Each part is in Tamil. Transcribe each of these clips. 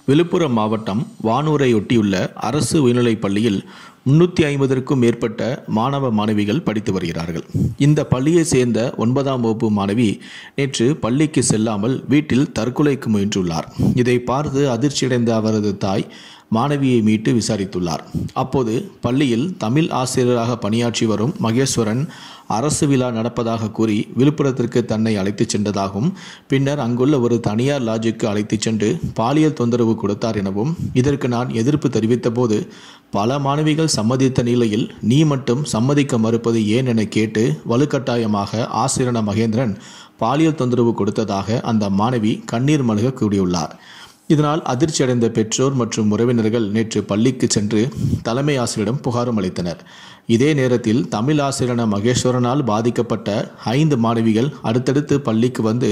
விழுப்புரம் மாவட்டம் வானூரையொட்டியுள்ள அரசு உயர்நிலைப் பள்ளியில் 350க்கும் மேற்பட்ட மாணவ மாணவிகள் படித்து வருகிறார்கள். இந்த பள்ளியை சேர்ந்த 9ஆம் வகுப்பு மாணவி நேற்று பள்ளிக்கு செல்லாமல் வீட்டில் தற்கொலைக்கு முயன்றுள்ளார். இதை பார்த்து அதிர்ச்சியடைந்த அவரது தாய் மாணவியை மீட்டு விசாரித்துள்ளார். அப்போது பள்ளியில் தமிழ் ஆசிரியராக பணியாற்றி வரும் மகேஸ்வரன் அரசு விழா நடப்பதாக கூறி விழுப்புரத்திற்கு தன்னை அழைத்துச் சென்றதாகவும், பின்னர் அங்குள்ள ஒரு தனியார் லாட்ஜுக்கு அழைத்துச் சென்று பாலியல் தொந்தரவு கொடுத்தார் எனவும், இதற்கு நான் எதிர்ப்பு தெரிவித்த போது பல மாணவிகள் சம்மதித்த நிலையில் நீ மட்டும் சம்மதிக்க மறுப்பது ஏன் என கேட்டு வலுக்கட்டாயமாக ஆசிரியர் மகேந்திரன் பாலியல் தொந்தரவு கொடுத்ததாக அந்த மாணவி கண்ணீர் மல்க கூறியுள்ளார். இதனால் அதிர்ச்சியடைந்த பெற்றோர் மற்றும் உறவினர்கள் நேற்று பள்ளிக்கு சென்று தலைமை ஆசிரியரிடம் புகாரும் அளித்தனர். இதே நேரத்தில் தமிழ் ஆசிரியரான மகேஸ்வரனால் பாதிக்கப்பட்ட 5 மாணவிகள் அடுத்தடுத்து பள்ளிக்கு வந்து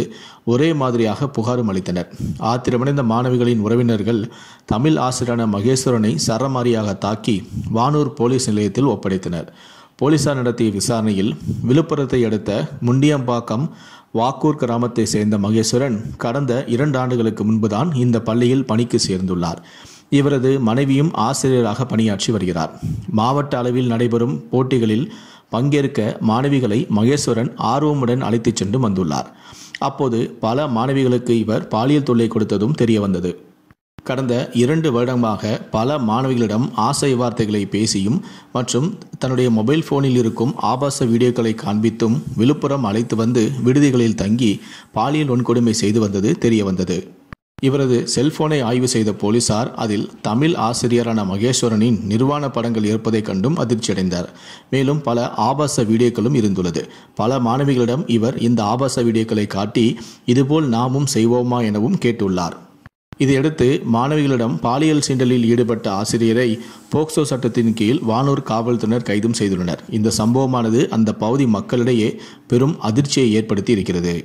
ஒரே மாதிரியாக புகாரும் அளித்தனர். ஆத்திரமடைந்த மாணவிகளின் உறவினர்கள் தமிழ் ஆசிரியரான மகேஸ்வரனை சரமாரியாக தாக்கி வானூர் போலீஸ் நிலையத்தில் ஒப்படைத்தனர். போலீசார் நடத்திய விசாரணையில் விழுப்புரத்தை அடுத்த முண்டியம்பாக்கம் வாக்கூர் கிராமத்தை சேர்ந்த மகேஸ்வரன் கடந்த 2 ஆண்டுகளுக்கு முன்புதான் இந்த பள்ளியில் பணிக்கு சேர்ந்துள்ளார். இவரது மனைவியும் ஆசிரியராக பணியாற்றி வருகிறார். மாவட்ட அளவில் நடைபெறும் போட்டிகளில் பங்கேற்க மாணவிகளை மகேஸ்வரன் ஆர்வமுடன் அழைத்துச் சென்று வந்துள்ளார். அப்போது பல மாணவிகளுக்கு இவர் பாலியல் தொல்லை கொடுத்ததும் தெரிய வந்தது. கடந்த 2 வருடமாக பல மாணவிகளிடம் ஆசை வார்த்தைகளை பேசியும் மற்றும் தன்னுடைய மொபைல் போனில் இருக்கும் ஆபாச வீடியோக்களை காண்பித்தும் விழுப்புரம் அழைத்து வந்து விடுதிகளில் தங்கி பாலியல் வன்கொடுமை செய்து வந்தது தெரிய வந்தது. இவரது செல்போனை ஆய்வு செய்த போலீசார் அதில் தமிழ் ஆசிரியரான மகேஸ்வரனின் நிர்வாண படங்கள் இருப்பதை கண்டும் அதிர்ச்சியடைந்தார். மேலும் பல ஆபாச வீடியோக்களும் இருந்துள்ளது. பல மாணவிகளிடம் இவர் இந்த ஆபாச வீடியோக்களை காட்டி இதுபோல் நாமும் செய்வோமா எனவும் கேட்டுள்ளார். இதையடுத்து மாணவிகளிடம் பாலியல் சீண்டலில் ஈடுபட்ட ஆசிரியரை போக்சோ சட்டத்தின் கீழ் வானூர் காவல்துறையினர் கைதும் செய்துள்ளனர். இந்த சம்பவமானது அந்த பகுதி மக்களிடையே பெரும் அதிர்ச்சியை ஏற்படுத்தி இருக்கிறது.